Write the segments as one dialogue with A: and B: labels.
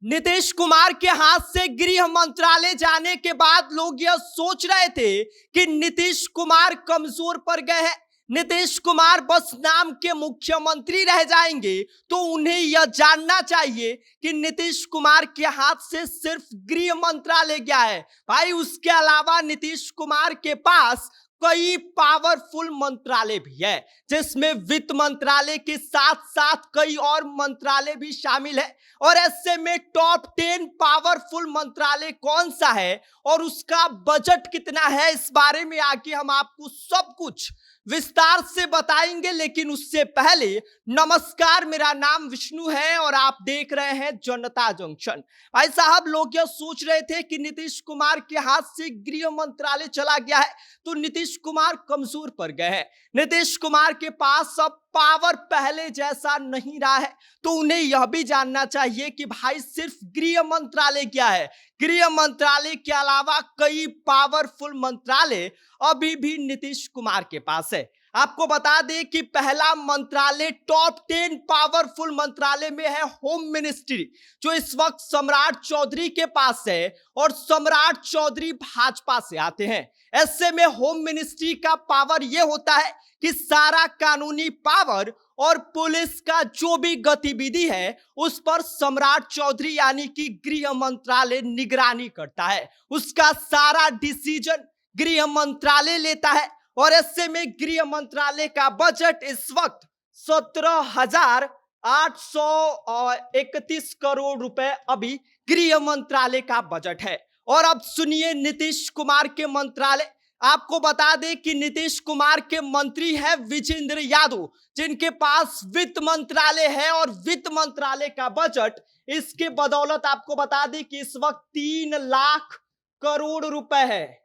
A: नीतीश कुमार के हाथ से गृह मंत्रालय जाने के बाद लोग यह सोच रहे थे कि नीतीश कुमार कमजोर पड़ गए हैं, नीतीश कुमार बस नाम के मुख्यमंत्री रह जाएंगे। तो उन्हें यह जानना चाहिए कि नीतीश कुमार के हाथ से सिर्फ गृह मंत्रालय गया है भाई, उसके अलावा नीतीश कुमार के पास कई पावरफुल मंत्रालय भी है, जिसमें वित्त मंत्रालय के साथ साथ कई और मंत्रालय भी शामिल है। और ऐसे में टॉप 10 पावरफुल मंत्रालय कौन सा है और उसका बजट कितना है, इस बारे में आगे हम आपको सब कुछ विस्तार से बताएंगे। लेकिन उससे पहले नमस्कार, मेरा नाम विष्णु है और आप देख रहे हैं जनता जंक्शन। भाई साहब, लोग यह सोच रहे थे कि नीतीश कुमार के हाथ से गृह मंत्रालय चला गया है तो नीतीश कुमार कमजोर पड़ गए हैं, नीतीश कुमार के पास अब पावर पहले जैसा नहीं रहा है। तो उन्हें यह भी जानना चाहिए कि भाई सिर्फ गृह मंत्रालय क्या है, गृह मंत्रालय के अलावा कई पावरफुल मंत्रालय अभी भी नीतीश कुमार के पास है। आपको बता दें कि पहला मंत्रालय टॉप 10 पावरफुल मंत्रालय में है होम मिनिस्ट्री, जो इस वक्त सम्राट चौधरी के पास है और सम्राट चौधरी भाजपा से आते हैं। ऐसे में होम मिनिस्ट्री का पावर यह होता है कि सारा कानूनी पावर और पुलिस का जो भी गतिविधि है उस पर सम्राट चौधरी यानी कि गृह मंत्रालय निगरानी करता है, उसका सारा डिसीजन गृह मंत्रालय लेता है। और ऐसे में गृह मंत्रालय का बजट इस वक्त 17,831 करोड़ रुपए अभी गृह मंत्रालय का बजट है। और अब सुनिए नीतीश कुमार के मंत्रालय। आपको बता दें कि नीतीश कुमार के मंत्री है विजेंद्र यादव, जिनके पास वित्त मंत्रालय है और वित्त मंत्रालय का बजट इसके बदौलत आपको बता दें कि इस वक्त 3 लाख करोड़ रुपए है।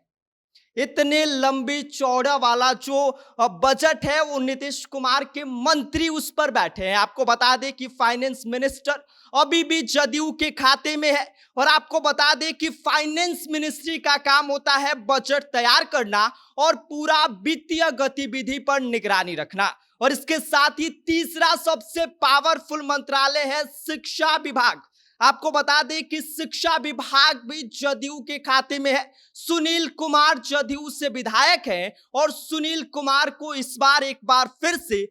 A: इतने लंबी चौड़ा वाला जो बजट है वो नीतीश कुमार के मंत्री उस पर बैठे हैं। आपको बता दें कि फाइनेंस मिनिस्टर अभी भी जदयू के खाते में है। और आपको बता दें कि फाइनेंस मिनिस्ट्री का काम होता है बजट तैयार करना और पूरा वित्तीय गतिविधि पर निगरानी रखना। और इसके साथ ही तीसरा सबसे पावरफुल मंत्रालय है शिक्षा विभाग। आपको बता दें कि शिक्षा विभाग भी जदयू के खाते में है। सुनील कुमार जदयू से विधायक हैं और सुनील कुमार को इस बार एक बार फिर से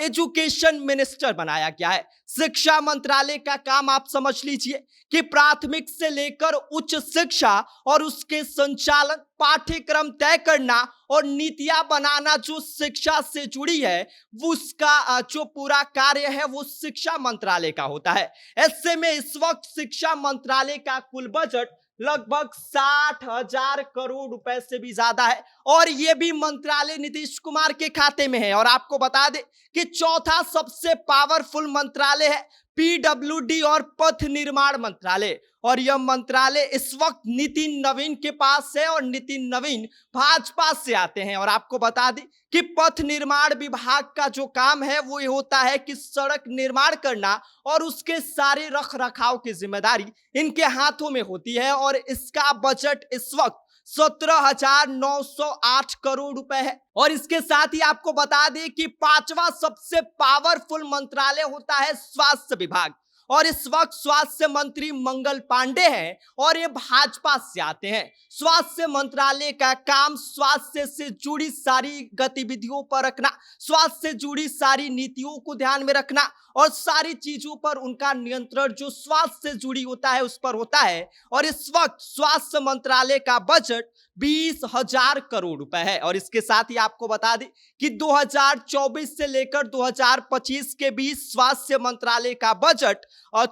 A: एजुकेशन मिनिस्टर बनाया गया है। शिक्षा मंत्रालय का काम आप समझ लीजिए कि प्राथमिक से लेकर उच्च शिक्षा और उसके संचालन, पाठ्यक्रम तय करना और नीतियां बनाना जो शिक्षा से जुड़ी है, उसका जो पूरा कार्य है वो शिक्षा मंत्रालय का होता है। ऐसे में इस वक्त शिक्षा मंत्रालय का कुल बजट लगभग 60,000 करोड़ रुपए से भी ज्यादा है और यह भी मंत्रालय नीतीश कुमार के खाते में है। और आपको बता दें कि चौथा सबसे पावरफुल मंत्रालय है पीडब्ल्यूडी और पथ निर्माण मंत्रालय। और यह मंत्रालय इस वक्त नितिन नवीन के पास है और नितिन नवीन भाजपा से आते हैं। और आपको बता दें कि पथ निर्माण विभाग का जो काम है वो ये होता है कि सड़क निर्माण करना और उसके सारे रख रखाव की जिम्मेदारी इनके हाथों में होती है। और इसका बजट इस वक्त 17,908 करोड़ रुपए है। और इसके साथ ही आपको बता दें कि पांचवा सबसे पावरफुल मंत्रालय होता है स्वास्थ्य विभाग। और इस वक्त स्वास्थ्य मंत्री मंगल पांडे हैं और ये भाजपा से आते हैं। स्वास्थ्य मंत्रालय का काम स्वास्थ्य से जुड़ी सारी गतिविधियों पर रखना, स्वास्थ्य से जुड़ी सारी नीतियों को ध्यान में रखना और सारी चीजों पर उनका नियंत्रण जो स्वास्थ्य से जुड़ी होता है उस पर होता है। और इस वक्त स्वास्थ्य मंत्रालय का बजट 20,000 करोड़ रुपए है। और इसके साथ ही आपको बता दें कि 2024 से लेकर 2025 के बीच स्वास्थ्य मंत्रालय का बजट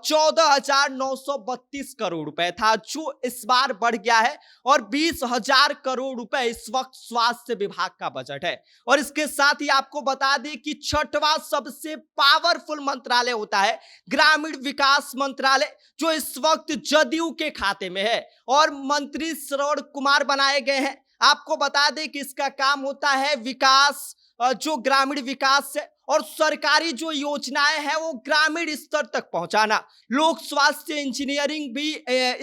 A: 14,932 करोड़ रुपए था, जो इस बार बढ़ गया है और 20,000 करोड़ रुपए इस वक्त स्वास्थ्य विभाग का बजट है। और इसके साथ ही आपको बता दें कि छठवां सबसे पावरफुल मंत्रालय होता है ग्रामीण विकास मंत्रालय, जो इस वक्त जदयू के खाते में है और मंत्री श्रवण कुमार बनाए गए हैं। आपको बता दें कि इसका काम होता है विकास, जो ग्रामीण विकास है और सरकारी जो योजनाएं हैं वो ग्रामीण स्तर तक पहुंचाना। लोक स्वास्थ्य इंजीनियरिंग भी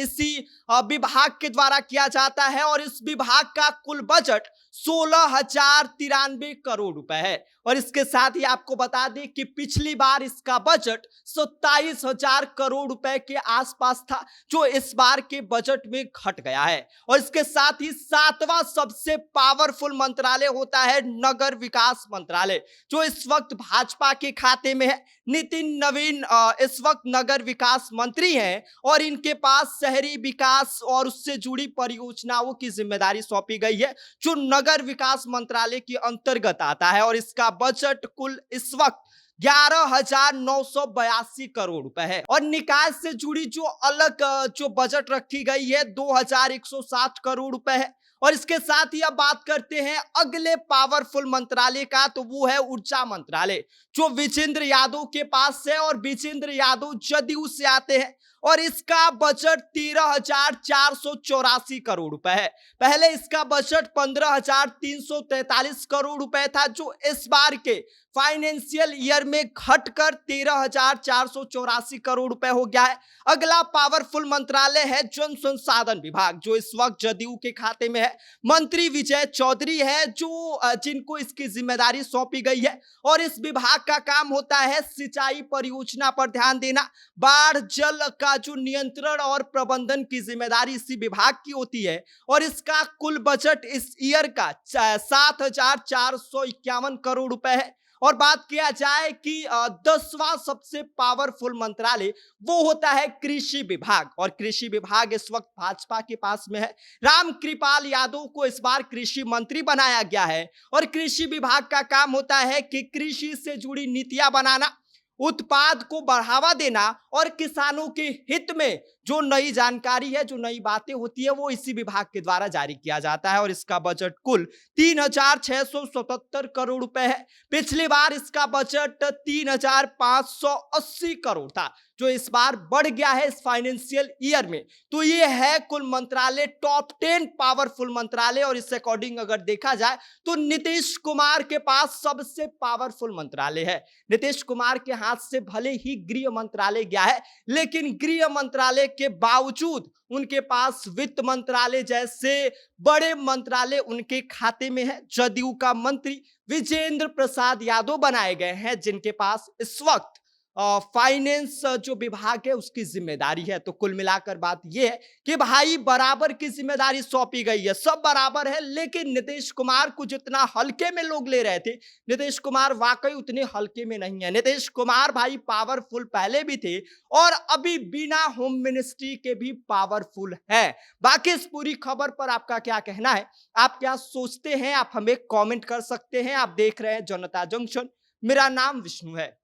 A: इसी विभाग के द्वारा किया जाता है और इस विभाग का कुल बजट 16,093 करोड़ रुपए है। और इसके साथ ही आपको बता दें कि पिछली बार इसका बजट 27,000 करोड़ रुपए के आसपास था, जो इस बार के बजट में घट गया है। और इसके साथ ही सातवां सबसे पावरफुल मंत्रालय होता है नगर विकास मंत्रालय, जो इस वक्त भाजपा के खाते में है। नितिन नवीन इस वक्त नगर विकास मंत्री हैं और इनके पास शहरी विकास और उससे जुड़ी परियोजनाओं की जिम्मेदारी सौंपी गई है, जो नगर विकास मंत्रालय के अंतर्गत आता है। और इसका बजट कुल इस वक्त 11,982 करोड़ रुपए है। और निकाय से जुड़ी जो अलग जो बजट रखी गई है 2,160 करोड़ रुपए है। और इसके साथ ही अब बात करते हैं अगले पावरफुल मंत्रालय का, तो वो है ऊर्जा मंत्रालय, जो विजेंद्र यादव के पास है। और विजेंद्र यादव जदयू से आते हैं और इसका बजट 13,484 करोड़ रुपए है। पहले इसका बजट 15,343 करोड़ रुपए था, जो इस बार के फाइनेंशियल ईयर में घटकर 13,484 करोड़ रुपए हो गया है। अगला पावरफुल मंत्रालय है जन संसाधन विभाग, जो इस वक्त जदयू के खाते में है। मंत्री विजय चौधरी है जो जिनको इसकी जिम्मेदारी सौंपी गई है। और इस विभाग का काम होता है सिंचाई परियोजना पर ध्यान देना। बाढ़ जल का जो नियंत्रण और प्रबंधन की जिम्मेदारी इसी विभाग की होती है। और इसका कुल बजट इस ईयर का 7,451 करोड़ रुपए है। और बात किया जाए कि 10वां सबसे पावरफुल मंत्रालय वो होता है कृषि विभाग। और कृषि विभाग इस वक्त भाजपा के पास में है। रामकृपाल यादव को इस बार कृषि मंत्री बनाया गया है। और कृषि विभाग का काम होता है कि कृषि से जुड़ी नीतियां बनाना, उत्पाद को बढ़ावा देना और किसानों के हित में जो नई जानकारी है, जो नई बातें होती है, वो इसी विभाग के द्वारा जारी किया जाता है। और इसका बजट कुल 3,677 करोड़ रुपए है। पिछली बार इसका बजट 3,580 करोड़ था, जो इस बार बढ़ गया है इस फाइनेंशियल ईयर में। तो ये है कुल मंत्रालय, टॉप 10 पावरफुल मंत्रालय। और इस अकॉर्डिंग अगर देखा जाए तो नीतीश कुमार के पास सबसे पावरफुल मंत्रालय है। नीतीश कुमार के हाथ से भले ही गृह मंत्रालय गया है, लेकिन गृह मंत्रालय के बावजूद उनके पास वित्त मंत्रालय जैसे बड़े मंत्रालय उनके खाते में है। जदयू का मंत्री विजेंद्र प्रसाद यादव बनाए गए हैं, जिनके पास इस वक्त फाइनेंस जो विभाग है उसकी जिम्मेदारी है। तो कुल मिलाकर बात यह है कि भाई बराबर की जिम्मेदारी सौंपी गई है, सब बराबर है। लेकिन नीतीश कुमार को जितना हल्के में लोग ले रहे थे, नीतीश कुमार वाकई उतने हल्के में नहीं है। नीतीश कुमार भाई पावरफुल पहले भी थे और अभी बिना होम मिनिस्ट्री के भी पावरफुल है। बाकी इस पूरी खबर पर आपका क्या कहना है, आप क्या सोचते हैं, आप हमें कॉमेंट कर सकते हैं। आप देख रहे हैं जनता जंक्शन, मेरा नाम विष्णु है।